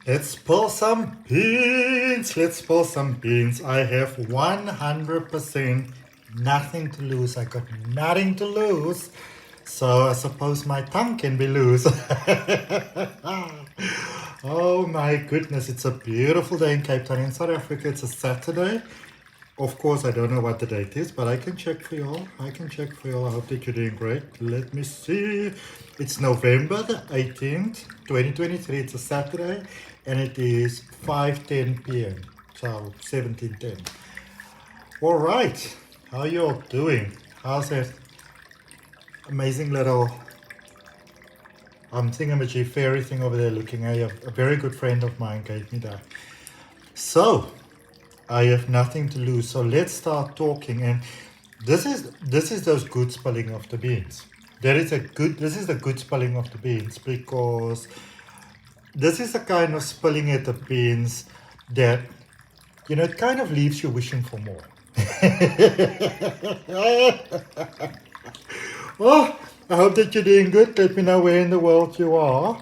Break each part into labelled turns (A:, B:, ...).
A: Let's spill some beans. Let's spill some beans. I have 100% nothing to lose. I got nothing to lose. So I suppose my tongue can be loose. Oh my goodness, it's a beautiful day in Cape Town. In South Africa, it's a Saturday. Of course, I don't know what the date is, but I can check for you all. I can check for you all. I hope that you're doing great. Let me see. It's November the 18th, 2023. It's a Saturday, and it is 5:10 p.m. So 17:10. All right. How you all doing? How's that amazing little thingamajig fairy thing over there looking at you? A very good friend of mine gave me that. So, I have nothing to lose, so let's start talking. And this is those good spelling of the beans. This is the good spelling of the beans, because this is the kind of spelling at the beans that, it kind of leaves you wishing for more. Oh, I hope that you're doing good. Let me know where in the world you are.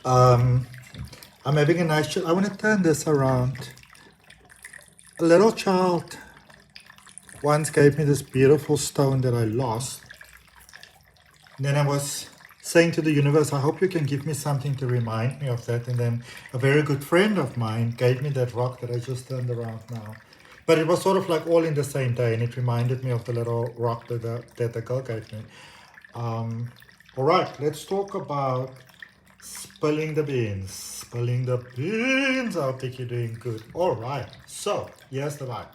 A: I'm having a nice chill. I want to turn this around. A little child once gave me this beautiful stone that I lost. And then I was saying to the universe, I hope you can give me something to remind me of that. And then a very good friend of mine gave me that rock that I just turned around now. But it was sort of like all in the same day, and it reminded me of the little rock that the girl gave me. All right, let's talk about spilling the beans. Spilling the beans. I think you're doing good. All right, so here's the vibe.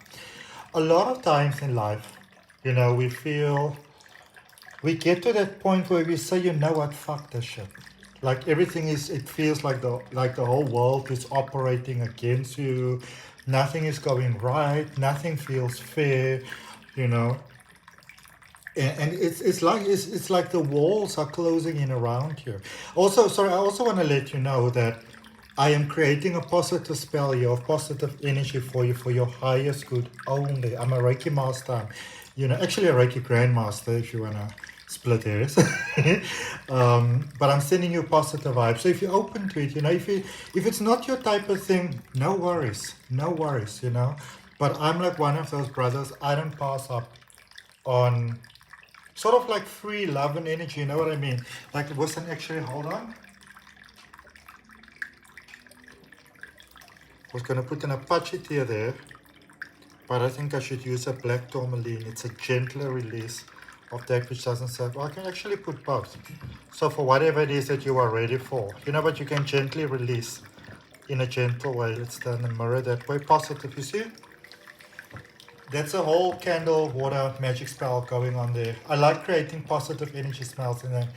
A: A lot of times in life, we get to that point where we say, you know what, fuck this shit. Like everything it feels like the whole world is operating against you. Nothing is going right. Nothing feels fair, and it's like the walls are closing in around you. Also, sorry, I also want to let you know that I am creating a positive spell here of positive energy for you, for your highest good only. I'm a Reiki master, actually a Reiki grandmaster if you want to split hairs. But I'm sending you positive vibes. So if you're open to it, if it's not your type of thing, no worries, But I'm like one of those brothers. I don't pass up on sort of like free love and energy, you know what I mean? Like it wasn't actually, hold on. I was going to put an Apache tear there, but I think I should use a black tourmaline. It's a gentler release of that which doesn't serve. I can actually put both. So for whatever it is that you are ready for, but you can gently release in a gentle way. Let's turn the mirror that way. Positive, you see? That's a whole candle water magic spell going on there. I like creating positive energy spells, and then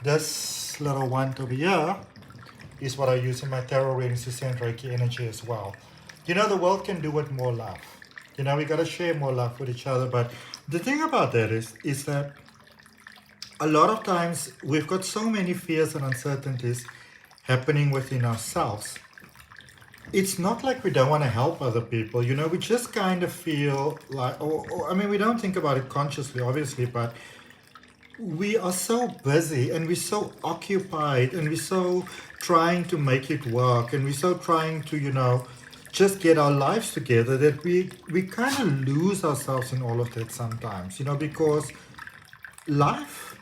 A: this little one over here is what I use in my tarot readings to send Reiki energy as well. The world can do with more love. We got to share more love with each other. But the thing about that is that a lot of times we've got so many fears and uncertainties happening within ourselves. It's not like we don't want to help other people. We just kind of feel like, we don't think about it consciously, obviously, but we are so busy and we're so occupied and we're so trying to make it work and we're so trying to, just get our lives together that we kind of lose ourselves in all of that sometimes, because life,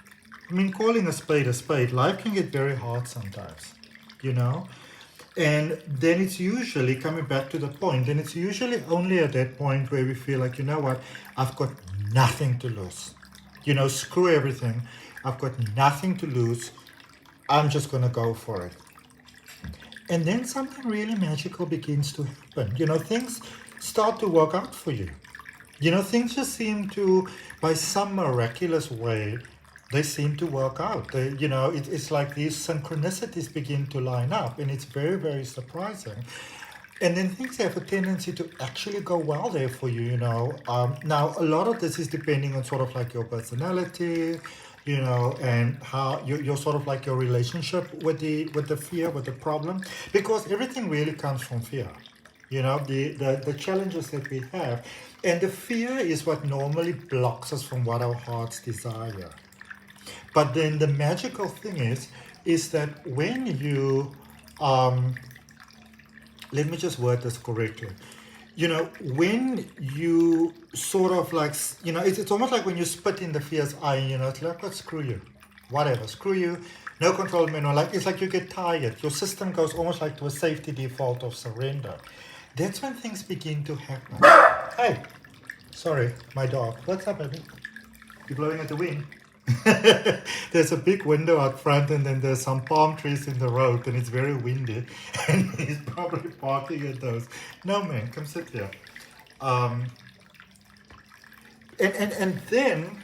A: calling a spade, life can get very hard sometimes, and then it's usually coming back to the point, and it's usually only at that point where we feel like, you know what, I've got nothing to lose. Screw everything. I've got nothing to lose. I'm just going to go for it. And then something really magical begins to happen. Things start to work out for you. Things just seem to, by some miraculous way, they seem to work out. It's like these synchronicities begin to line up, and it's very, very surprising. And then things have a tendency to actually go well there for you, Now, a lot of this is depending on sort of like your personality, and how your sort of like your relationship with the fear, with the problem, because everything really comes from fear. The challenges that we have, and the fear is what normally blocks us from what our hearts desire. But then the magical thing is that when you um, let me just word this correctly. You know, when you sort of like, you know, it's almost like when you spit in the fear's eye, you know, it's like, oh, screw you, whatever, screw you, no control manual. Like, it's like you get tired. Your system goes almost like to a safety default of surrender. That's when things begin to happen. Hey, sorry, my dog. What's up, baby? You're blowing at the wind. There's a big window out front, and then there's some palm trees in the road, and it's very windy, and he's probably barking at those. No, man, come sit here. Um, and then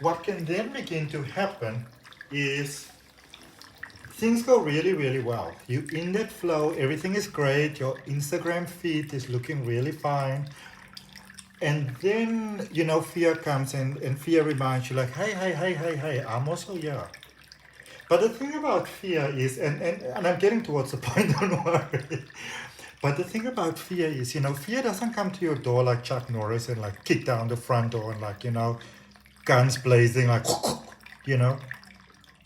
A: what can then begin to happen is things go really, really well. You in that flow, everything is great, your Instagram feed is looking really fine. And then, you know, fear comes in, and fear reminds you like, hey, I'm also here. But the thing about fear is, and I'm getting towards the point, don't worry. But the thing about fear is, you know, fear doesn't come to your door like Chuck Norris and like kick down the front door and like, you know, guns blazing, like, you know,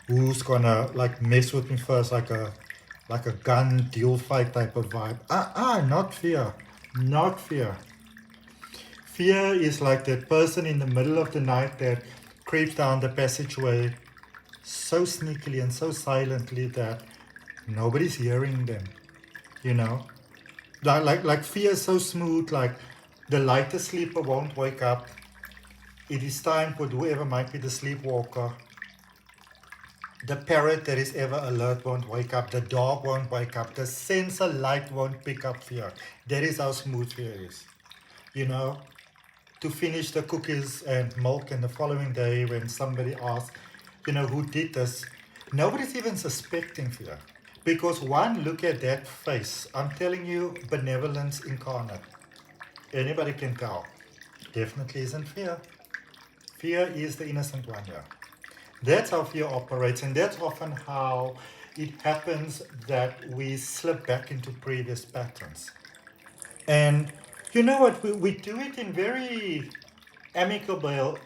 A: who's gonna like mess with me first, like a gun deal fight type of vibe. Not fear. Not fear. Fear is like that person in the middle of the night that creeps down the passageway so sneakily and so silently that nobody's hearing them, you know? Like fear is so smooth, like the lightest sleeper won't wake up. It is time for whoever might be the sleepwalker. The parrot that is ever alert won't wake up. The dog won't wake up. The sensor light won't pick up fear. That is how smooth fear is, you know? To finish the cookies and milk, and the following day when somebody asks, you know, who did this, nobody's even suspecting fear. Because one, look at that face. I'm telling you, benevolence incarnate. Anybody can tell. Definitely isn't fear. Fear is the innocent one here. That's how fear operates, and that's often how it happens that we slip back into previous patterns. And you know what? We do it in very amicable,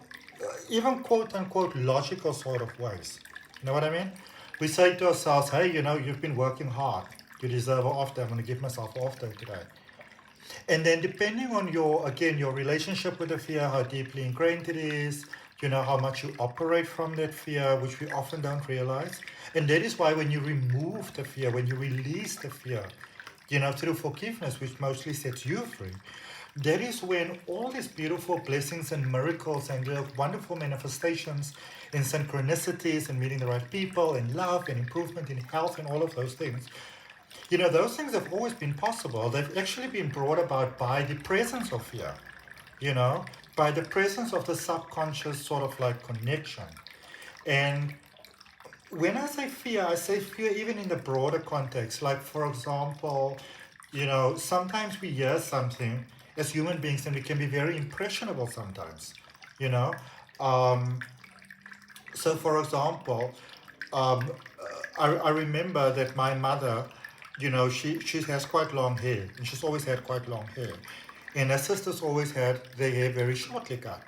A: even quote unquote logical sort of ways. You know what I mean? We say to ourselves, hey, you know, you've been working hard. You deserve an off day. I'm going to give myself an off day today. And then depending on your, again, your relationship with the fear, how deeply ingrained it is, you know, how much you operate from that fear, which we often don't realize. And that is why when you remove the fear, when you release the fear, you know, through forgiveness, which mostly sets you free, that is when all these beautiful blessings and miracles and wonderful manifestations and synchronicities and meeting the right people and love and improvement in health and all of those things, you know, those things have always been possible. They've actually been brought about by the presence of fear, you know, by the presence of the subconscious sort of like connection. And when I say fear even in the broader context. Like, for example, you know, sometimes we hear something as human beings and we can be very impressionable sometimes, you know. So, for example, um, I remember that my mother, you know, she has quite long hair, and she's always had quite long hair. And her sisters always had their hair very shortly cut.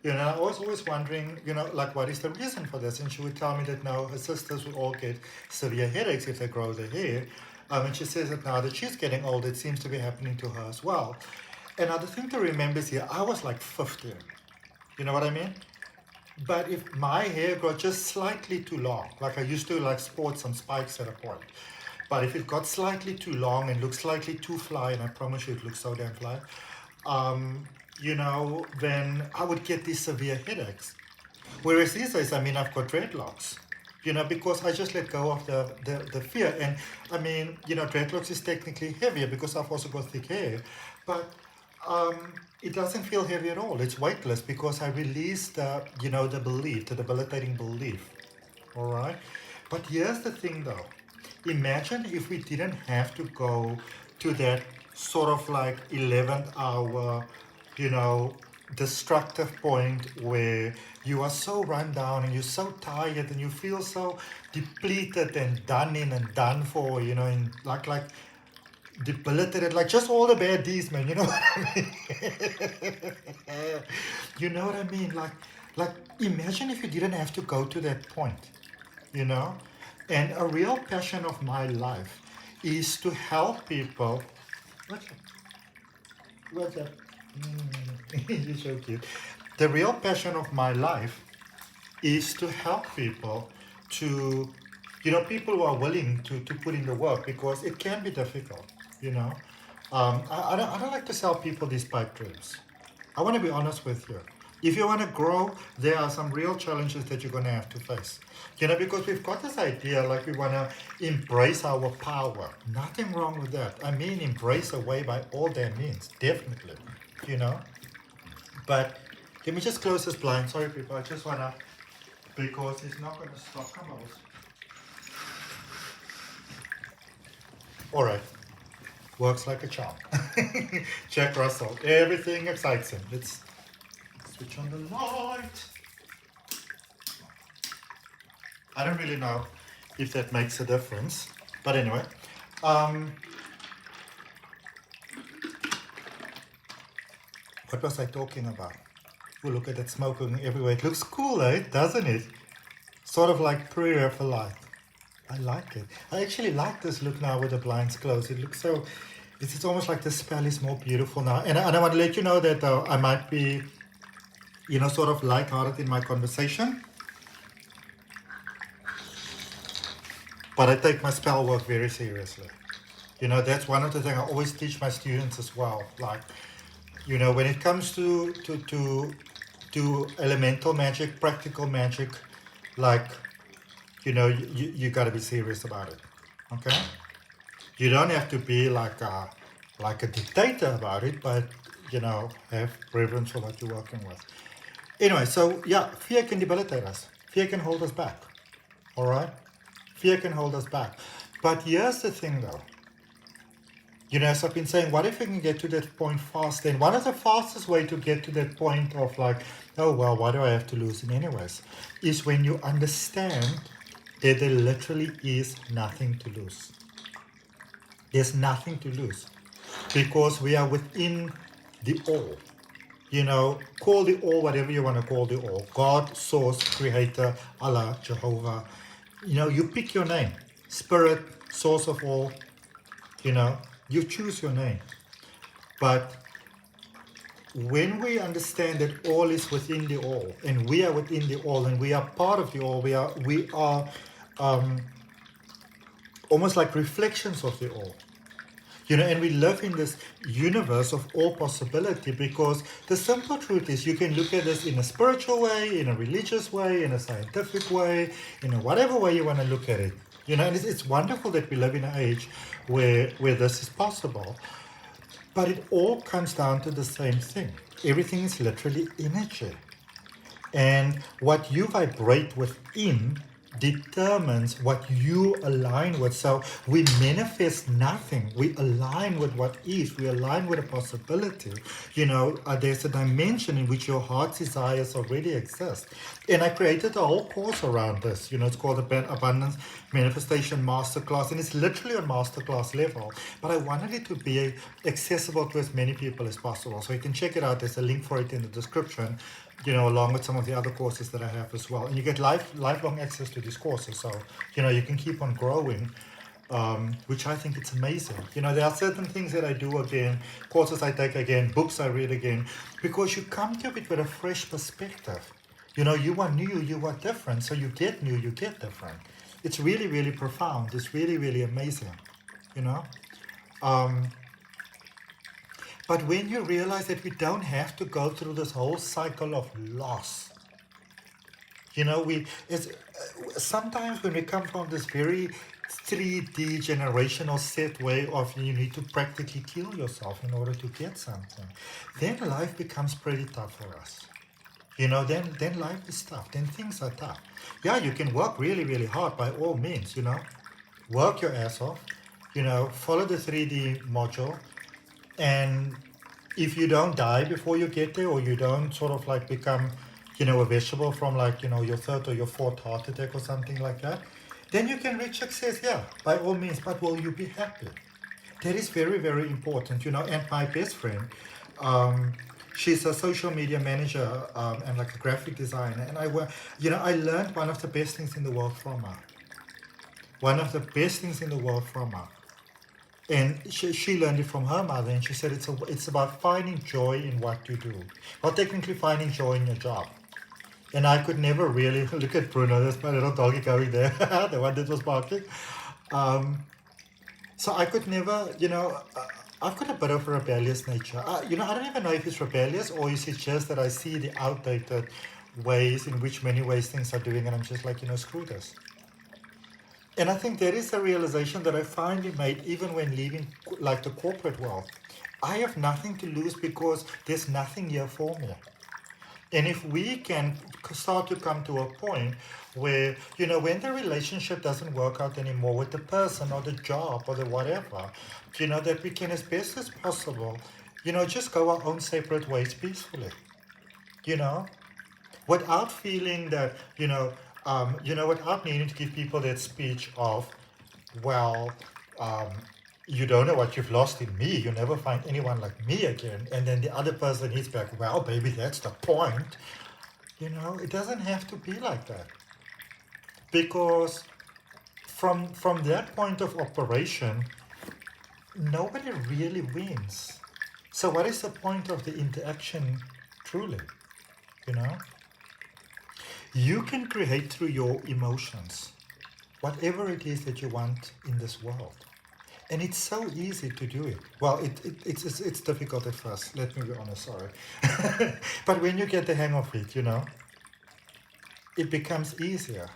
A: You know, I was always wondering, you know, like, what is the reason for this? And she would tell me that now her sisters would all get severe headaches if they grow their hair. And she says that now that she's getting old, it seems to be happening to her as well. And now the thing to remember is here, I was like 15. You know what I mean? But if my hair got just slightly too long, like I used to like sport some spikes at a point, but if it got slightly too long and looked slightly too fly, and I promise you it looks so damn fly, you know, then I would get these severe headaches. Whereas these days, I mean, I've got dreadlocks, you know, because I just let go of the fear. And I mean, you know, dreadlocks is technically heavier because I've also got thick hair, but it doesn't feel heavy at all. It's weightless because I released the, you know, the belief, the debilitating belief. All right. But here's the thing though. Imagine if we didn't have to go to that sort of like 11th hour, you know, destructive point where you are so run down and you're so tired and you feel so depleted and done in and done for, you know, and like debilitated, like just all the bad deeds, man. You know what I mean? You know what I mean? Like imagine if you didn't have to go to that point, you know? And a real passion of my life is to help people. What's up? What's up? You're so cute. The real passion of my life is to help people to, people who are willing to put in the work, because it can be difficult, you know. I don't like to sell people these pipe dreams. I want to be honest with you. If you want to grow, there are some real challenges that you're going to have to face. Because we've got this idea like we want to embrace our power. Nothing wrong with that. I mean, embrace away by all their means, definitely, you know. But let me just close this blind. Sorry, people. I just want to, because it's not going to stop. Come on. All right. Works like a charm. Jack Russell. Everything excites him. Let's switch on the light. I don't really know if that makes a difference. But anyway. What was I talking about? Oh, look at that smoke going everywhere. It looks cool, eh? Doesn't it? Sort of like prayer for light. I like it. I actually like this look now with the blinds closed. It looks so, it's almost like the spell is more beautiful now. And I want to let you know that I might be, sort of lighthearted in my conversation. But I take my spell work very seriously. That's one of the things I always teach my students as well. Like, when it comes to elemental magic, practical magic, like, you got to be serious about it. Okay? You don't have to be like a dictator about it, but, have reverence for what you're working with. Anyway, so yeah, fear can debilitate us. Fear can hold us back. All right? Fear can hold us back. But here's the thing though. As I've been saying, what if we can get to that point fast? Then one of the fastest way to get to that point of like, oh, well, why do I have to lose it anyways? Is when you understand that there literally is nothing to lose. There's nothing to lose because we are within the all. Call the all whatever you want to call the all. God, source, creator, Allah, Jehovah. You pick your name. Spirit, source of all. You choose your name. But when we understand that all is within the all, and we are within the all, and we are part of the all, we are almost like reflections of the all. And we live in this universe of all possibility, because the simple truth is you can look at this in a spiritual way, in a religious way, in a scientific way, in a whatever way you want to look at it. And it's wonderful that we live in an age where this is possible. But it all comes down to the same thing. Everything is literally energy. And what you vibrate within determines what you align with. So we manifest nothing. We align with what is. We align with a possibility. There's a dimension in which your heart's desires already exist. And I created a whole course around this. It's called the Abundance Manifestation Masterclass. And it's literally on masterclass level. But I wanted it to be accessible to as many people as possible. So you can check it out. There's a link for it in the description. Along with some of the other courses that I have as well. And you get lifelong access to these courses. So, you can keep on growing, which I think it's amazing. There are certain things that I do again, courses I take again, books I read again, because you come to it with a fresh perspective. You are new, you are different. So you get new, you get different. It's really, really profound. It's really, really amazing, But when you realize that we don't have to go through this whole cycle of loss, sometimes when we come from this very 3D generational set way of you need to practically kill yourself in order to get something, then life becomes pretty tough for us. Then life is tough. Then things are tough. Yeah, you can work really, really hard by all means, Work your ass off, follow the 3D module. And if you don't die before you get there, or you don't sort of like become, a vegetable from like, your third or your fourth heart attack or something like that, then you can reach success, yeah, by all means. But will you be happy? That is very, very important, And my best friend, she's a social media manager and like a graphic designer. And I learned one of the best things in the world from her. One of the best things in the world from her. And she learned it from her mother, and she said it's about finding joy in what you do. Well, technically finding joy in your job. And I could never really, look at Bruno, there's my little doggy going there, the one that was barking. Um, so I could never, I've got a bit of a rebellious nature. I don't even know if it's rebellious or is it just that I see the outdated ways in which many ways things are doing, and I'm just like, screw this. And I think there is a realization that I finally made even when leaving like the corporate world. I have nothing to lose because there's nothing here for me. And if we can start to come to a point where, when the relationship doesn't work out anymore with the person or the job or the whatever, that we can, as best as possible, just go our own separate ways peacefully, you know, without feeling that, without needing to give people that speech of, well, um, you don't know what you've lost in me. You never find anyone like me again. And then the other person hits back, well, baby, that's the point. It doesn't have to be like that. Because from that point of operation, nobody really wins. So what is the point of the interaction truly? You know? You can create through your emotions whatever it is that you want in this world. And it's so easy to do it. Well, it's difficult at first, let me be honest, sorry. But when you get the hang of it, it becomes easier.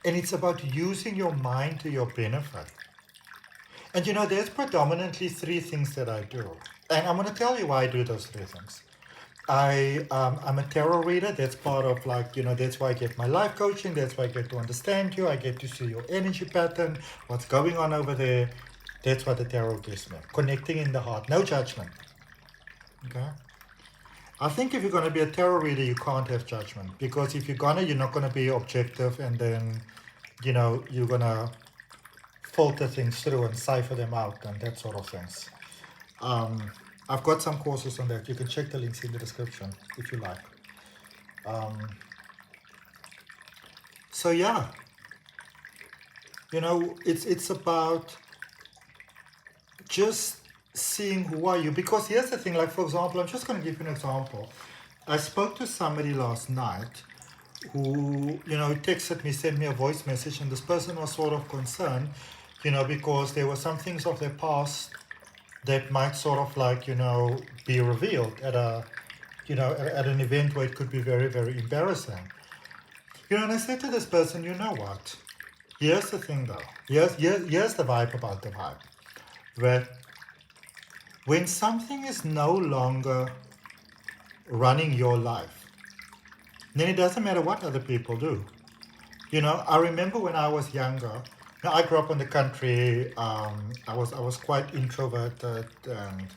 A: And it's about using your mind to your benefit. And there's predominantly three things that I do. And I'm going to tell you why I do those three things. I'm a tarot reader. That's part of that's why I get my life coaching. That's why I get to understand you. I get to see your energy pattern, what's going on over there. That's what the tarot gives me. Connecting in the heart, no judgment. Okay? I think if you're going to be a tarot reader, you can't have judgment. Because if you're not going to be objective, and then, you're going to filter things through and cipher them out and that sort of things. I've got some courses on that. You can check the links in the description if you like. So yeah, it's about just seeing who are you. Because here's the thing, like for example, I'm just going to give you an example. I spoke to somebody last night who, texted me, sent me a voice message, and this person was sort of concerned, because there were some things of their past that might sort of be revealed at at an event where it could be very, very embarrassing. And I said to this person, you know what? Here's the thing though. Here's the vibe about the vibe. That when something is no longer running your life, then it doesn't matter what other people do. I remember when I was younger. Now, I grew up in the country. I was quite introverted, and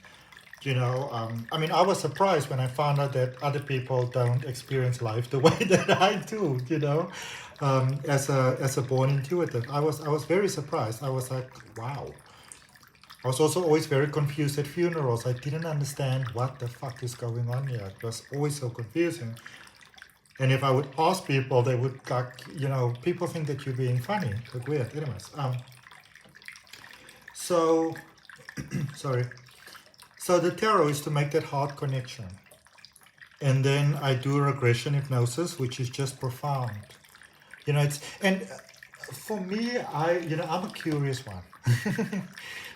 A: I was surprised when I found out that other people don't experience life the way that I do. As a born intuitive, I was very surprised. I was like, wow. I was also always very confused at funerals. I didn't understand what the fuck is going on here. It was always so confusing. And if I would ask people, they would people think that you're being funny. Look weird. Anyways, so, sorry. So the tarot is to make that heart connection. And then I do regression hypnosis, which is just profound. For me, I'm a curious one.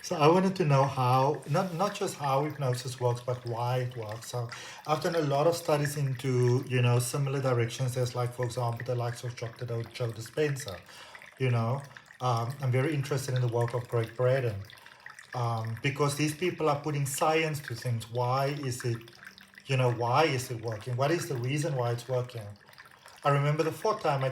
A: So I wanted to know how, not just how hypnosis works, but why it works. So I've done a lot of studies into, similar directions as, like, for example, the likes of Dr. Joe Dispenza. I'm very interested in the work of Greg Braden, because these people are putting science to things. Why is it working? What is the reason why it's working? I remember the fifth time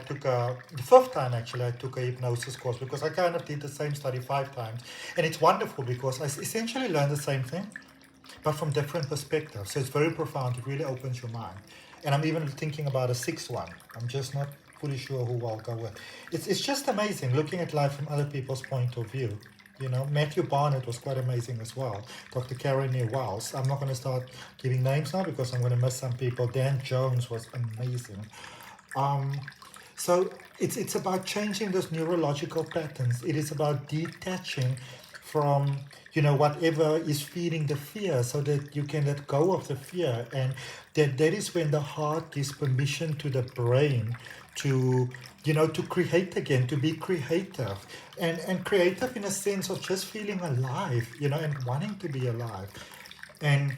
A: actually I took a hypnosis course, because I kind of did the same study 5 times. And it's wonderful because I essentially learned the same thing, but from different perspectives. So it's very profound. It really opens your mind. And I'm even thinking about a 6th one. I'm just not fully sure who I'll go with. It's just amazing looking at life from other people's point of view. Matthew Barnett was quite amazing as well. Dr. Karen Wells. I'm not going to start giving names now because I'm going to miss some people. Dan Jones was amazing. So it's about changing those neurological patterns. It is about detaching from, whatever is feeding the fear, so that you can let go of the fear. And that is when the heart gives permission to the brain to, to create again, to be creative. And creative in a sense of just feeling alive, and wanting to be alive. And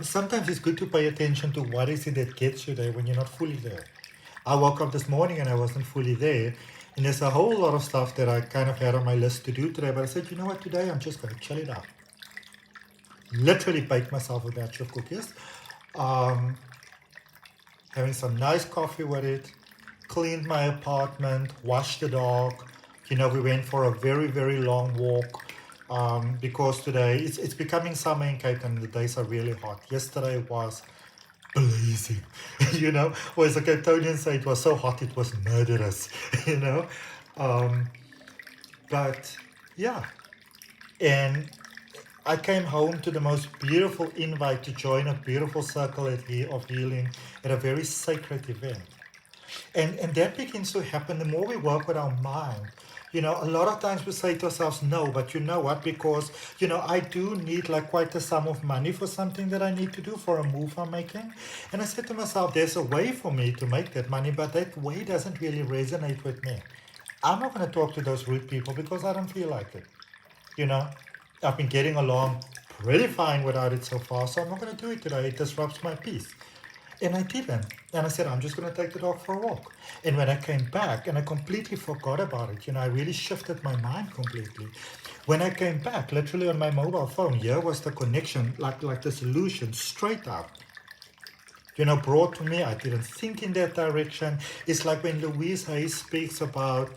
A: sometimes it's good to pay attention to what is it that gets you there when you're not fully there. I woke up this morning and I wasn't fully there. And there's a whole lot of stuff that I kind of had on my list to do today. But I said, you know what, today I'm just going to chill it out. Literally bake myself a batch of cookies. Having some nice coffee with it. Cleaned my apartment. Washed the dog. We went for a very, very long walk. Because today, it's becoming summer in Cape Town and the days are really hot. Yesterday was blazing, or as the Cape Townians say, it was so hot it was murderous, but yeah. And I came home to the most beautiful invite to join a beautiful circle of healing at a very sacred event. And that begins to happen the more we work with our mind. A lot of times we say to ourselves, no, but you know what? Because, I do need like quite a sum of money for something that I need to do for a move I'm making. And I said to myself, there's a way for me to make that money, but that way doesn't really resonate with me. I'm not going to talk to those rude people because I don't feel like it. I've been getting along pretty fine without it so far, so I'm not going to do it today. It disrupts my peace. And I didn't. And I said, I'm just going to take the dog for a walk. And when I came back, and I completely forgot about it, I really shifted my mind completely. When I came back, literally on my mobile phone, here was the connection, like the solution, straight up. Brought to me. I didn't think in that direction. It's like when Louise Hay speaks about,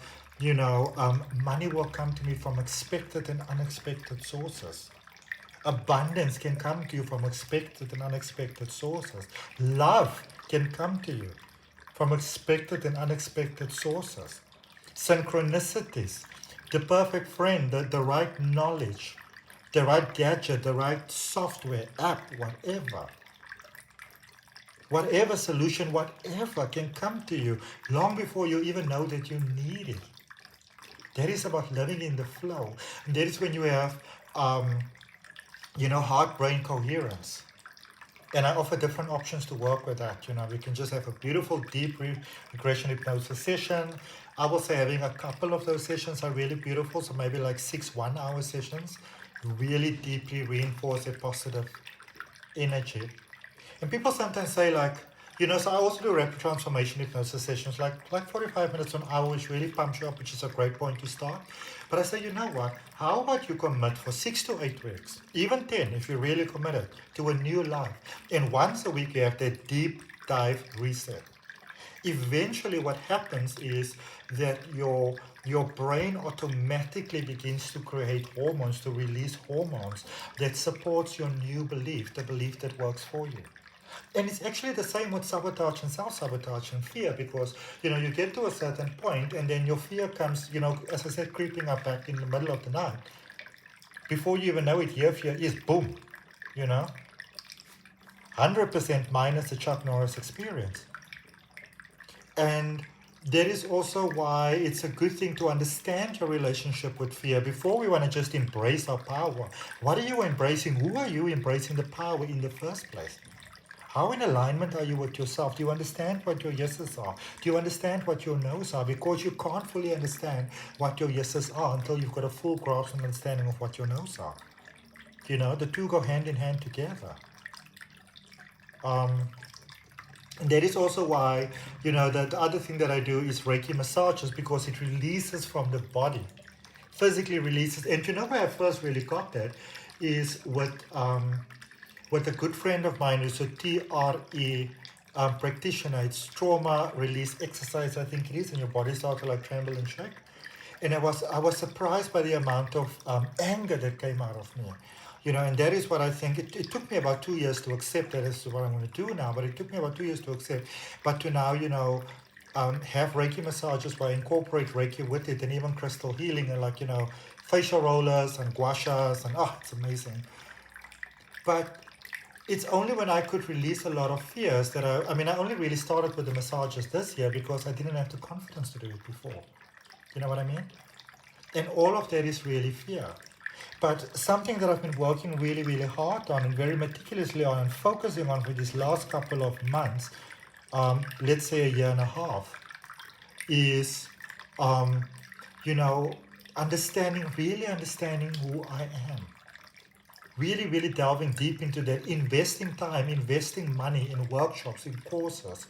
A: money will come to me from expected and unexpected sources. Abundance can come to you from expected and unexpected sources. Love can come to you from expected and unexpected sources. Synchronicities, the perfect friend, the right knowledge, the right gadget, the right software, app, whatever solution, whatever can come to you long before you even know that you need it. That is about living in the flow. And that is when you have heart-brain coherence. And I offer different options to work with that. We can just have a beautiful, deep regression hypnosis session. I will say having a couple of those sessions are really beautiful. So maybe like 6 1-hour sessions, really deeply reinforce a positive energy. And people sometimes say like, so I also do rapid transformation hypnosis sessions, like 45 minutes to an hour, which really pumps you up, which is a great point to start. But I say, you know what? How about you commit for 6 to 8 weeks, even 10 if you're really committed, to a new life. And once a week you have that deep dive reset. Eventually what happens is that your brain automatically begins to create hormones, to release hormones that supports your new belief, the belief that works for you. And it's actually the same with sabotage and self-sabotage and fear, because, you get to a certain point and then your fear comes, as I said, creeping up back in the middle of the night. Before you even know it, your fear is boom, 100% minus the Chuck Norris experience. And that is also why it's a good thing to understand your relationship with fear before we want to just embrace our power. What are you embracing? Who are you embracing the power in the first place? How in alignment are you with yourself? Do you understand what your yeses are? Do you understand what your no's are? Because you can't fully understand what your yeses are until you've got a full grasp and understanding of what your no's are. The two go hand in hand together. And that is also why, the other thing that I do is Reiki massages, because it releases from the body, physically releases. And where I first really got that is with a good friend of mine who's a TRE practitioner. It's trauma release exercise, I think it is, and your body starts to like tremble and shake. And I was surprised by the amount of anger that came out of me. And that is what I think, it took me about 2 years to accept that this is what I'm going to do now, but it took me about 2 years to accept. But to now, have Reiki massages where I incorporate Reiki with it, and even crystal healing, and facial rollers and gua shas, and it's amazing. But it's only when I could release a lot of fears that I only really started with the massages this year because I didn't have the confidence to do it before. You know what I mean? And all of that is really fear. But something that I've been working really, really hard on and very meticulously on and focusing on for these last couple of months, let's say a year and a half, is, um, you know, really understanding who I am. Really, really delving deep into that, investing time, investing money in workshops, in courses,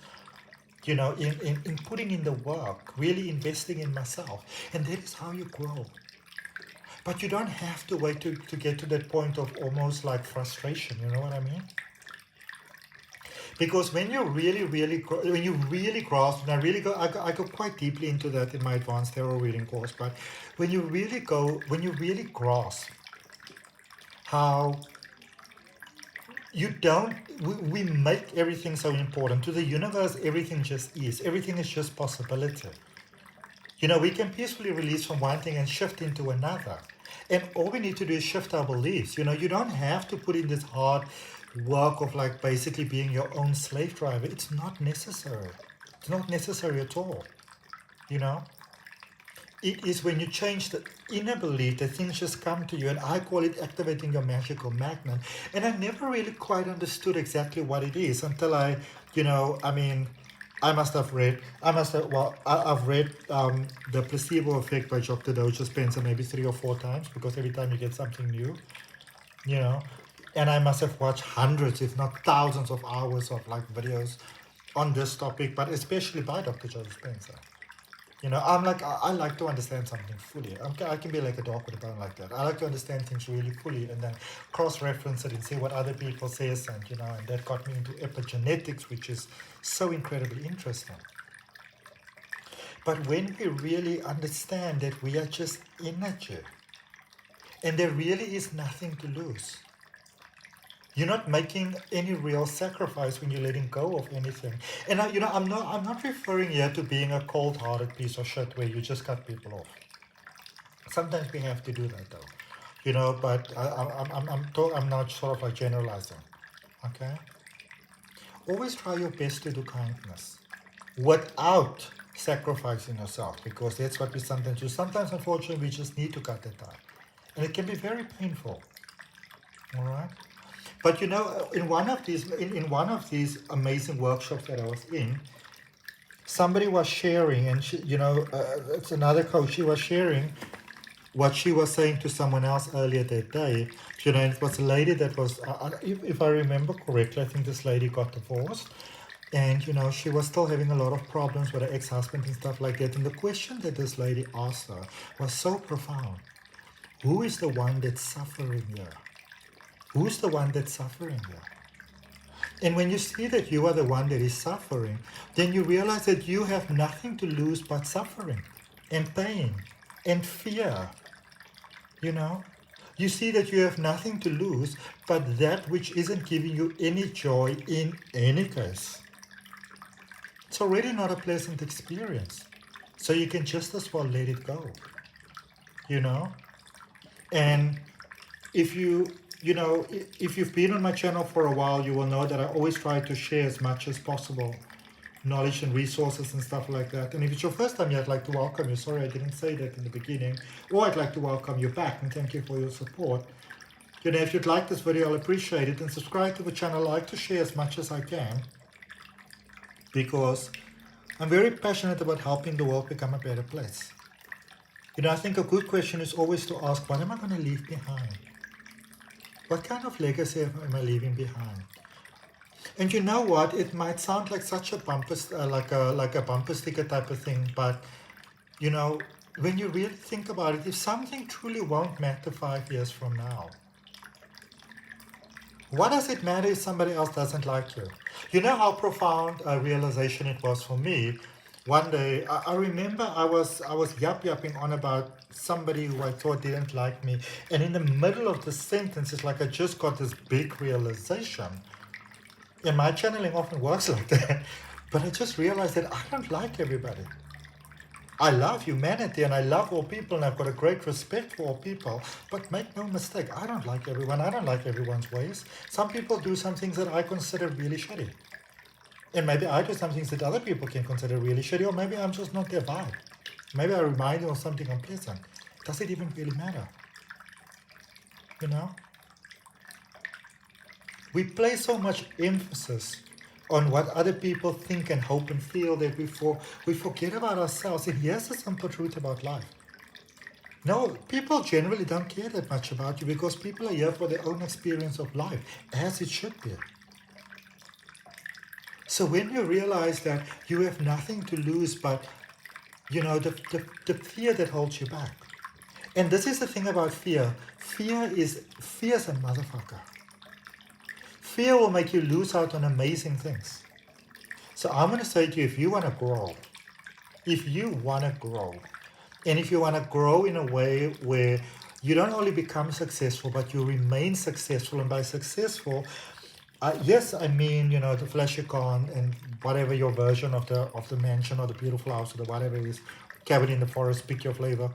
A: in putting in the work, really investing in myself. And that is how you grow. But you don't have to wait to get to that point of almost like frustration, you know what I mean? Because when you when you really grasp, and I go quite deeply into that in my advanced tarot reading course, but when you really grasp how we make everything so important. To the universe, everything just is. Everything is just possibility. We can peacefully release from one thing and shift into another. And all we need to do is shift our beliefs. You don't have to put in this hard work of like basically being your own slave driver. It's not necessary. It's not necessary at all. It is when you change the inner belief that things just come to you, and I call it activating your magical magnet. And I never really quite understood exactly what it is until I've read The Placebo Effect by Dr. Joe Dispenza maybe 3 or 4 times, because every time you get something new, and I must have watched hundreds, if not thousands of hours of like videos on this topic, but especially by Dr. Joe Dispenza. I like to understand something fully. I can be like a dog with a bone like that. I like to understand things really fully and then cross-reference it and see what other people say, and that got me into epigenetics, which is so incredibly interesting. But when we really understand that we are just energy, and there really is nothing to lose. You're not making any real sacrifice when you're letting go of anything. And I'm not referring here to being a cold-hearted piece of shit where you just cut people off. Sometimes we have to do that though, But I'm not sort of like generalizing. Okay. Always try your best to do kindness without sacrificing yourself, because that's what we sometimes do. Sometimes, unfortunately, we just need to cut that down, and it can be very painful. All right. But in one of these amazing workshops that I was in, somebody was sharing, and it's another coach. She was sharing what she was saying to someone else earlier that day. It was a lady that was, if I remember correctly, I think this lady got divorced, and she was still having a lot of problems with her ex-husband and stuff like that. And the question that this lady asked her was so profound: who is the one that's suffering here? Who's the one that's suffering here? And when you see that you are the one that is suffering, then you realize that you have nothing to lose but suffering and pain and fear. You see that you have nothing to lose but that which isn't giving you any joy in any case. It's already not a pleasant experience. So you can just as well let it go. And if you've been on my channel for a while, you will know that I always try to share as much as possible knowledge and resources and stuff like that. And if it's your first time here, I'd like to welcome you. Sorry I didn't say that in the beginning. Or I'd like to welcome you back and thank you for your support. If you'd like this video, I'll appreciate it. And subscribe to the channel. I like to share as much as I can, because I'm very passionate about helping the world become a better place. I think a good question is always to ask, what am I going to leave behind? What kind of legacy am I leaving behind? And you know what? It might sound like such a bumper, like a bumper sticker type of thing, but when you really think about it, if something truly won't matter 5 years from now, what does it matter if somebody else doesn't like you? You know how profound a realization it was for me. One day, I remember I was yapping on about somebody who I thought didn't like me, and in the middle of the sentence, it's like I just got this big realization. And my channeling often works like that, but I just realized that I don't like everybody. I love humanity and I love all people, and I've got a great respect for all people, but make no mistake, I don't like everyone. I don't like everyone's ways. Some people do some things that I consider really shitty. And maybe I do some things that other people can consider really shitty, or maybe I'm just not their vibe. Maybe I remind them of something unpleasant. Does it even really matter? You know? We place so much emphasis on what other people think and hope and feel that we forget about ourselves. And here's the simple truth about life. No, people generally don't care that much about you because people are here for their own experience of life, as it should be. So when you realize that you have nothing to lose but, the fear that holds you back. And this is the thing about fear. Fear's a motherfucker. Fear will make you lose out on amazing things. So I'm going to say to you, if you want to grow, and if you want to grow in a way where you don't only become successful, but you remain successful, and by successful, yes, I mean, the flashy car and whatever your version of the mansion or the beautiful house or the whatever it is, cabin in the forest, pick your flavor,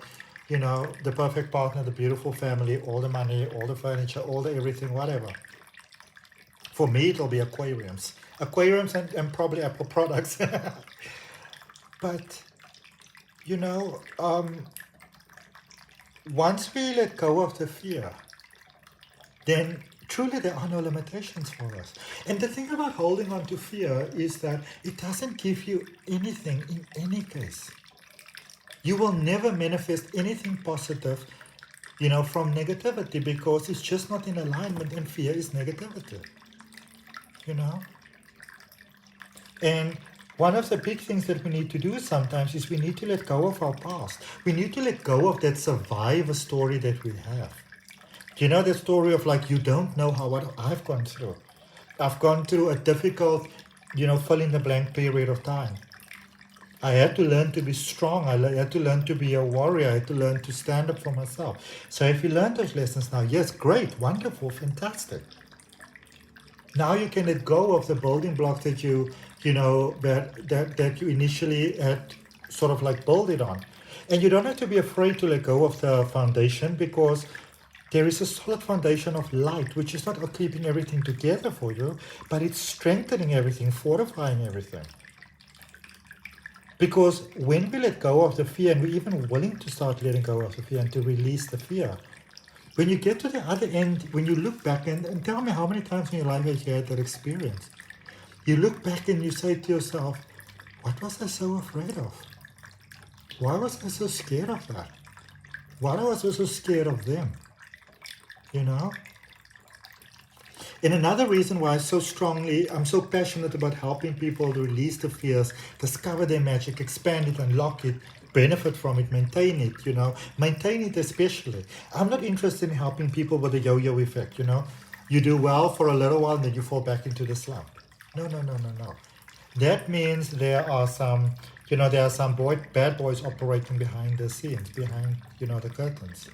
A: the perfect partner, the beautiful family, all the money, all the furniture, all the everything, whatever. For me, it'll be aquariums and probably Apple products. But, once we let go of the fear, then truly there are no limitations for us. And the thing about holding on to fear is that it doesn't give you anything in any case. You will never manifest anything positive, from negativity, because it's just not in alignment, and fear is negativity. And one of the big things that we need to do sometimes is we need to let go of our past. We need to let go of that survivor story that we have. The story of you don't know what I've gone through. I've gone through a difficult, fill in the blank period of time. I had to learn to be strong. I had to learn to be a warrior. I had to learn to stand up for myself. So if you learn those lessons now, yes, great, wonderful, fantastic. Now you can let go of the building blocks that that you initially had sort of build it on. And you don't have to be afraid to let go of the foundation, because there is a solid foundation of light, which is not keeping everything together for you, but it's strengthening everything, fortifying everything. Because when we let go of the fear, and we're even willing to start letting go of the fear and to release the fear, when you get to the other end, when you look back, and tell me how many times in your life have you had that experience? You look back and you say to yourself, what was I so afraid of? Why was I so scared of that? Why was I so scared of them? And another reason why I'm so passionate about helping people to release the fears, discover their magic, expand it, unlock it, benefit from it, maintain it, maintain it especially. I'm not interested in helping people with the yo-yo effect, You do well for a little while and then you fall back into the slump. No. That means there are some bad boys operating behind the scenes, behind, the curtains.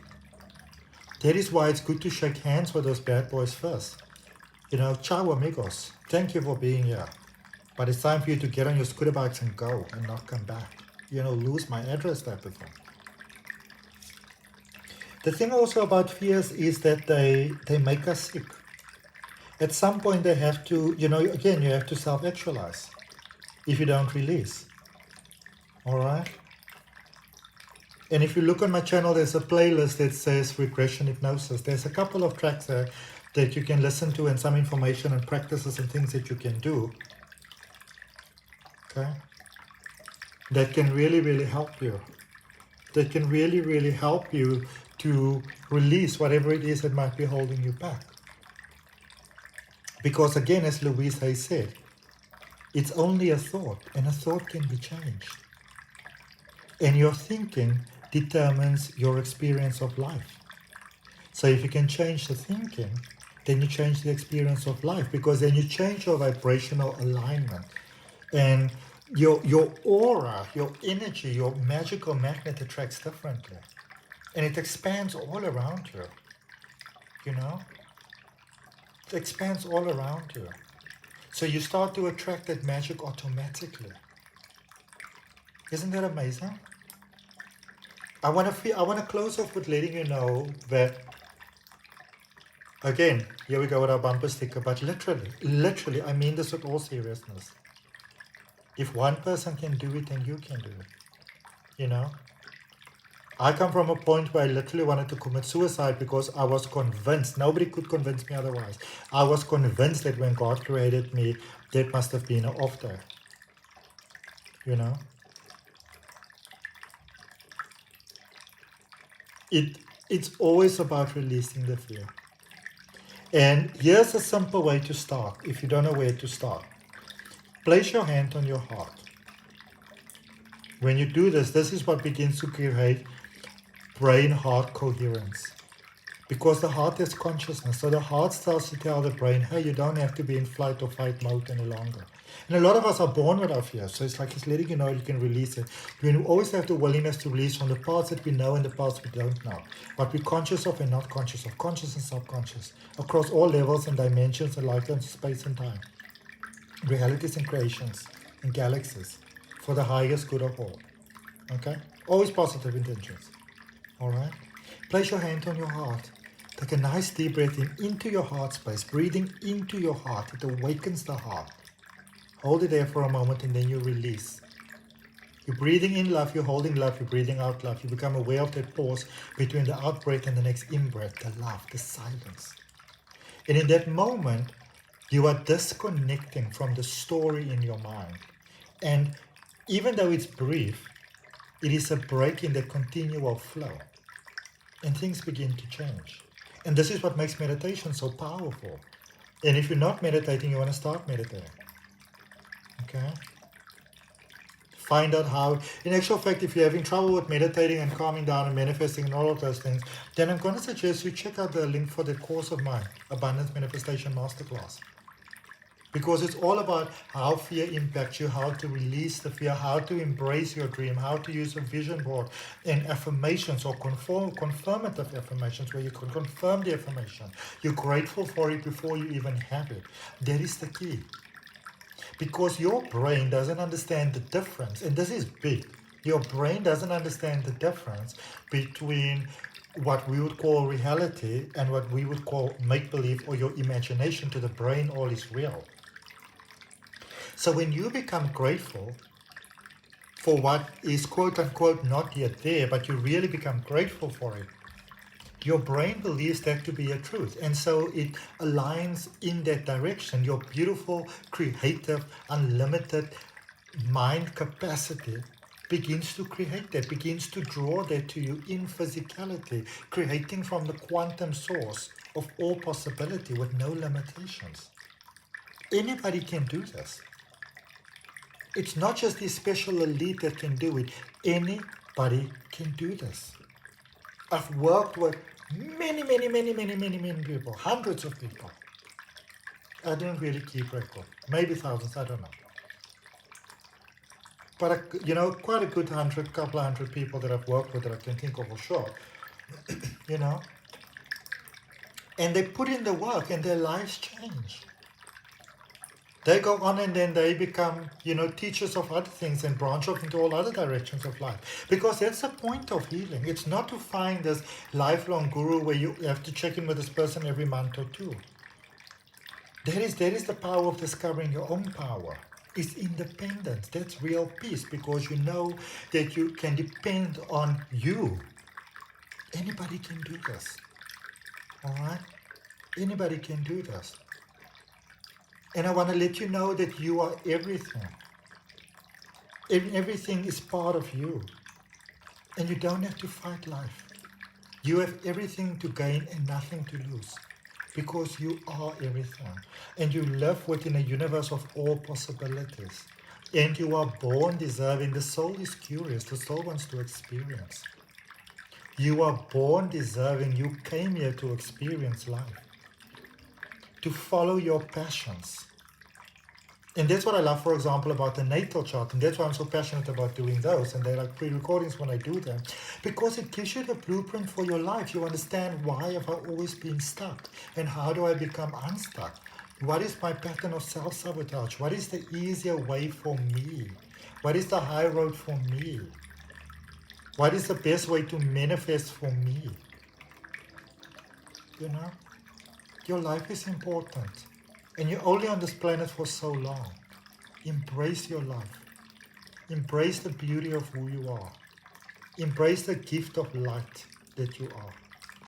A: That is why it's good to shake hands with those bad boys first. Ciao amigos, thank you for being here. But it's time for you to get on your scooter bikes and go and not come back. Lose my address type of thing. The thing also about fears is that they make us sick. At some point they have to, again, you have to self-actualize if you don't release. All right? And if you look on my channel, there's a playlist that says Regression Hypnosis. There's a couple of tracks there that you can listen to, and some information and practices and things that you can do. Okay? That can really, really help you. That can really, really help you to release whatever it is that might be holding you back. Because again, as Louise Hay said, it's only a thought, and a thought can be changed. And your thinking determines your experience of life. So if you can change the thinking, then you change the experience of life, because then you change your vibrational alignment. And your aura, your energy, your magical magnet attracts differently. And it expands all around you. It expands all around you. So you start to attract that magic automatically. Isn't that amazing? I want to close off with letting you know that, again, here we go with our bumper sticker, but literally, I mean this with all seriousness. If one person can do it, then you can do it. I come from a point where I literally wanted to commit suicide because I was convinced, nobody could convince me otherwise. I was convinced that when God created me, that must have been an off day. You know? It's always about releasing the fear. And here's a simple way to start, if you don't know where to start. Place your hand on your heart. When you do this, this is what begins to create brain-heart coherence. Because the heart is consciousness. So the heart starts to tell the brain, hey, you don't have to be in flight or fight mode any longer. And a lot of us are born with our fears. So it's like it's letting you know you can release it. We always have the willingness to release from the parts that we know and the parts we don't know. But we're conscious of and not conscious of. Conscious and subconscious. Across all levels and dimensions and lifetimes, space and time. Realities and creations and galaxies. For the highest good of all. Okay? Always positive intentions. Alright? Place your hand on your heart. Take a nice deep breath in into your heart space. Breathing into your heart. It awakens the heart. Hold it there for a moment and then you release. You're breathing in love, you're holding love, you're breathing out love. You become aware of that pause between the out breath and the next in breath, the love, the silence. And in that moment, you are disconnecting from the story in your mind. And even though it's brief, it is a break in the continual flow. And things begin to change. And this is what makes meditation so powerful. And if you're not meditating, you want to start meditating. Okay? Find out how. In actual fact, if you're having trouble with meditating and calming down and manifesting and all of those things, then I'm going to suggest you check out the link for the course of mine, Abundance Manifestation Masterclass. Because it's all about how fear impacts you, how to release the fear, how to embrace your dream, how to use a vision board and affirmations or confirmative affirmations where you can confirm the affirmation. You're grateful for it before you even have it. That is the key. Because your brain doesn't understand the difference, and this is big. Your brain doesn't understand the difference between what we would call reality and what we would call make-believe or your imagination. To the brain, all is real. So when you become grateful for what is quote-unquote not yet there, but you really become grateful for it, your brain believes that to be a truth. And so it aligns in that direction. Your beautiful, creative, unlimited mind capacity begins to create that, begins to draw that to you in physicality, creating from the quantum source of all possibility with no limitations. Anybody can do this. It's not just the special elite that can do it. Anybody can do this. I've worked with many people, hundreds of people. I didn't really keep record. Maybe thousands, I don't know. But, quite a good couple hundred people that I've worked with that I can think of for sure. And they put in the work and their lives change. They go on and then they become, teachers of other things and branch off into all other directions of life. Because that's the point of healing. It's not to find this lifelong guru where you have to check in with this person every month or two. That is the power of discovering your own power. It's independence. That's real peace because you know that you can depend on you. Anybody can do this. All right? Anybody can do this. And I want to let you know that you are everything. Everything is part of you. And you don't have to fight life. You have everything to gain and nothing to lose. Because you are everything. And you live within a universe of all possibilities. And you are born deserving. The soul is curious. The soul wants to experience. You are born deserving. You came here to experience life. To follow your passions. And that's what I love, for example, about the natal chart. And that's why I'm so passionate about doing those. And they're like pre-recordings when I do them. Because it gives you the blueprint for your life. You understand why have I always been stuck? And how do I become unstuck? What is my pattern of self-sabotage? What is the easier way for me? What is the high road for me? What is the best way to manifest for me? Your life is important. And you're only on this planet for so long. Embrace your life. Embrace the beauty of who you are. Embrace the gift of light that you are.